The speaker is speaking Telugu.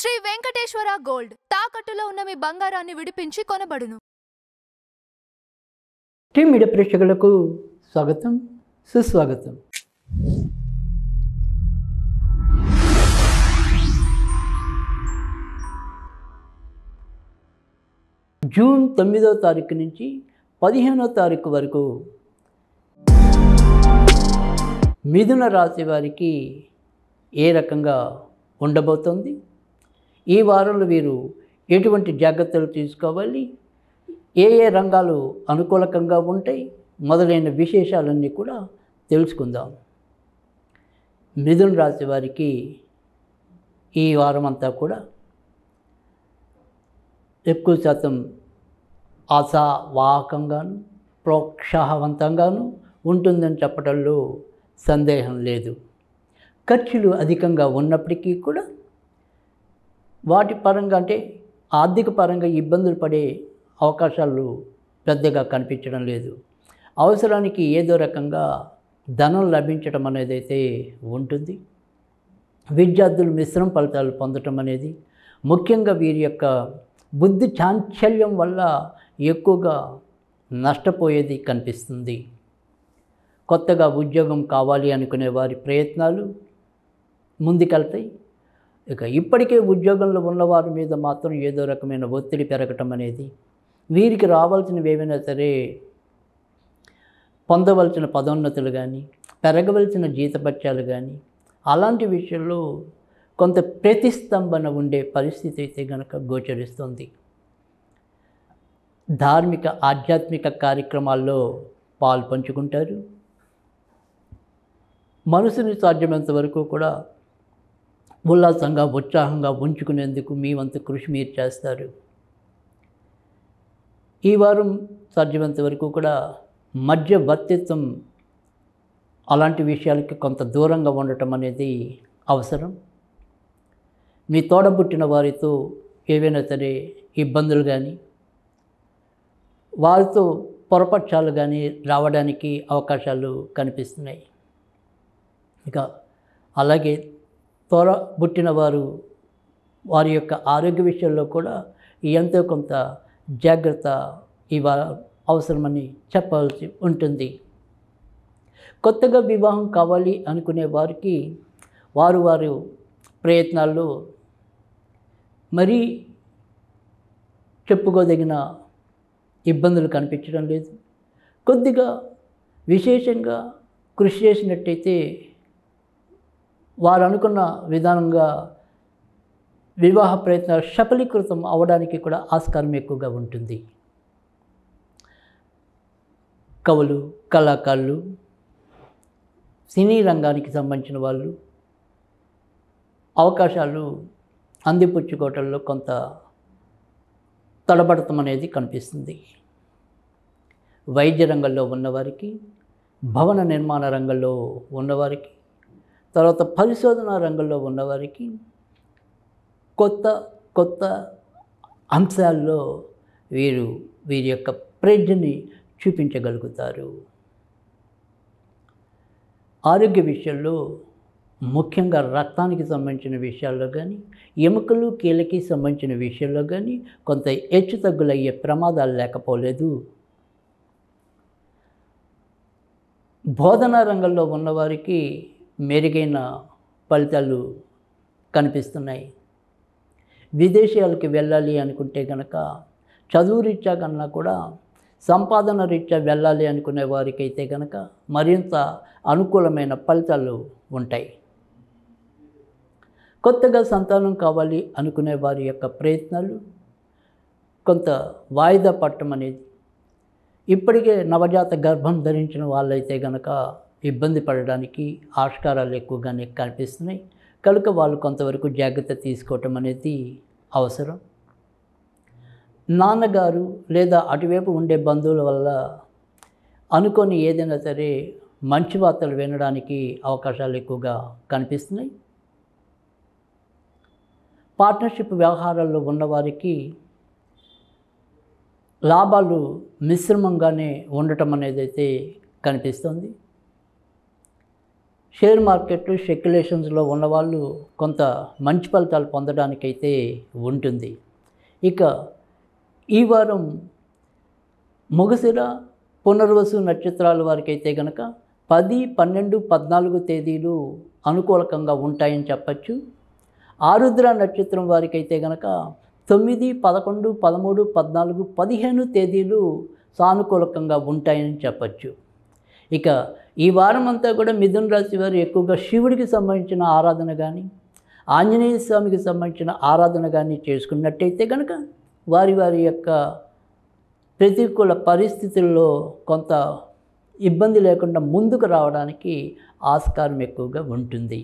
శ్రీ వెంకటేశ్వర గోల్డ్ తాకట్టులో ఉన్న మీ బంగారాన్ని విడిపించి కొనబడును. టీం మీడియా ప్రేక్షకులకు స్వాగతం, సుస్వాగతం. జూన్ 9వ తారీఖు నుంచి 15వ తారీఖు వరకు మిథున రాశి వారికి ఏ రకంగా ఉండబోతోంది, ఈ వారంలో వీరు ఎటువంటి జాగ్రత్తలు తీసుకోవాలి, ఏ ఏ రంగాలు అనుకూలకంగా ఉంటాయి మొదలైన విశేషాలన్నీ కూడా తెలుసుకుందాం. మిథున రాశి వారికి ఈ వారం అంతా కూడా ఎక్కువ శాతం ఆశావాహకంగాను ప్రోత్సాహవంతంగాను ఉంటుందని చెప్పడంలో సందేహం లేదు. ఖర్చులు అధికంగా ఉన్నప్పటికీ కూడా వాటి పరంగా అంటే ఆర్థిక పరంగా ఇబ్బందులు పడే అవకాశాలు పెద్దగా కనిపించడం లేదు. అవసరానికి ఏదో రకంగా ధనం లభించడం అనేది అయితే ఉంటుంది. విద్యార్థులు మిశ్రమ ఫలితాలు పొందటం అనేది, ముఖ్యంగా వీరి యొక్క బుద్ధి చాంచల్యం వల్ల ఎక్కువగా నష్టపోయేది కనిపిస్తుంది. కొత్తగా ఉద్యోగం కావాలి అనుకునే వారి ప్రయత్నాలు ముందుకెళ్తాయి. ఇక ఇప్పటికే ఉద్యోగంలో ఉన్నవారి మీద మాత్రం ఏదో రకమైన ఒత్తిడి పెరగటం అనేది, వీరికి రావాల్సినవి ఏమైనా సరే పొందవలసిన పదోన్నతులు కానీ పెరగవలసిన జీతభత్యాలు కానీ అలాంటి విషయంలో కొంత ప్రతిస్తంభన ఉండే పరిస్థితి అయితే కనుక గోచరిస్తుంది. ధార్మిక ఆధ్యాత్మిక కార్యక్రమాల్లో పాలు పంచుకుంటారు. మనసుని సాధ్యమైనంత వరకు కూడా ఉల్లాసంగా ఉత్సాహంగా ఉంచుకునేందుకు మీ వంతు కృషి మీరు చేస్తారు. ఈ వారం సాధ్యమైనంత వరకు కూడా మధ్యవర్తిత్వం అలాంటి విషయాలకి కొంత దూరంగా ఉండటం అనేది అవసరం. మీ తోడబుట్టిన వారితో ఏవైనా సరే ఇబ్బందులు కానీ వారితో పొరపక్షాలు కానీ రావడానికి అవకాశాలు కనిపిస్తున్నాయి. ఇక అలాగే తోడబుట్టిన వారి యొక్క ఆరోగ్య విషయంలో కూడా ఎంతో కొంత జాగ్రత్త అవసరమని చెప్పవలసి ఉంటుంది. కొత్తగా వివాహం కావాలి అనుకునే వారికి వారు ప్రయత్నాల్లో మరీ చెప్పుకోదగిన ఇబ్బందులు కనిపించడం లేదు. కొద్దిగా విశేషంగా కృషి చేసినట్టయితే వారు అనుకున్న విధానంగా వివాహ ప్రయత్నాలు సఫలీకృతం అవ్వడానికి కూడా ఆస్కారం ఎక్కువగా ఉంటుంది. కవులు, కళాకారులు, సినీ రంగానికి సంబంధించిన వాళ్ళు అవకాశాలు అందిపుచ్చుకోవటంలో కొంత తడబడటం అనేది కనిపిస్తుంది. వైద్య రంగంలో ఉన్నవారికి, భవన నిర్మాణ రంగంలో ఉన్నవారికి, తర్వాత పరిశోధన రంగంలో ఉన్నవారికి కొత్త అంశాల్లో వీరి యొక్క ప్రజ్ఞని చూపించగలుగుతారు. ఆరోగ్య విషయంలో ముఖ్యంగా రక్తానికి సంబంధించిన విషయాల్లో కానీ ఎముకలు కీళ్ళకి సంబంధించిన విషయంలో కానీ కొంత హెచ్చు తగ్గులయ్యే ప్రమాదాలు లేకపోలేదు. బోధనా రంగంలో ఉన్నవారికి మెరుగైన ఫలితాలు కనిపిస్తున్నాయి. విదేశాలకు వెళ్ళాలి అనుకుంటే కనుక చదువు రీత్యా కన్నా కూడా సంపాదన రీత్యా వెళ్ళాలి అనుకునే వారికి అయితే కనుక మరింత అనుకూలమైన ఫలితాలు ఉంటాయి. కొత్తగా సంతానం కావాలి అనుకునే వారి యొక్క ప్రయత్నాలు కొంత వాయిదా పడటం అనేది, ఇప్పటికే నవజాత గర్భం ధరించిన వాళ్ళైతే కనుక ఇబ్బంది పడడానికి ఆస్కారాలు ఎక్కువగానే కనిపిస్తున్నాయి. కనుక వాళ్ళు కొంతవరకు జాగ్రత్త తీసుకోవటం అనేది అవసరం. నాన్నగారు లేదా అటువైపు ఉండే బంధువుల వల్ల అనుకొని ఏదైనా సరే మంచి వార్తలు వినడానికి అవకాశాలు ఎక్కువగా కనిపిస్తున్నాయి. పార్ట్నర్షిప్ వ్యవహారాల్లో ఉన్నవారికి లాభాలు మిశ్రమంగానే ఉండటం అనేది అయితే కనిపిస్తుంది. షేర్ మార్కెట్లు స్పెక్యులేషన్స్లో ఉన్నవాళ్ళు కొంత మంచి ఫలితాలు పొందడానికైతే ఉంటుంది. ఇక ఈ వారం మృగశిర పునర్వసు నక్షత్రాల వారికి అయితే కనుక 10, 12, 14 తేదీలు అనుకూలకంగా ఉంటాయని చెప్పచ్చు. ఆరుద్ర నక్షత్రం వారికి అయితే కనుక 9, 11, 13, 14, 15 తేదీలు సానుకూలకంగా ఉంటాయని చెప్పచ్చు. ఇక ఈ వారం అంతా కూడా మిథున రాశి వారు ఎక్కువగా శివుడికి సంబంధించిన ఆరాధన కానీ, ఆంజనేయ స్వామికి సంబంధించిన ఆరాధన కానీ చేసుకున్నట్టయితే కనుక వారి వారి యొక్క ప్రతికూల పరిస్థితుల్లో కొంత ఇబ్బంది లేకుండా ముందుకు రావడానికి ఆస్కారం ఎక్కువగా ఉంటుంది.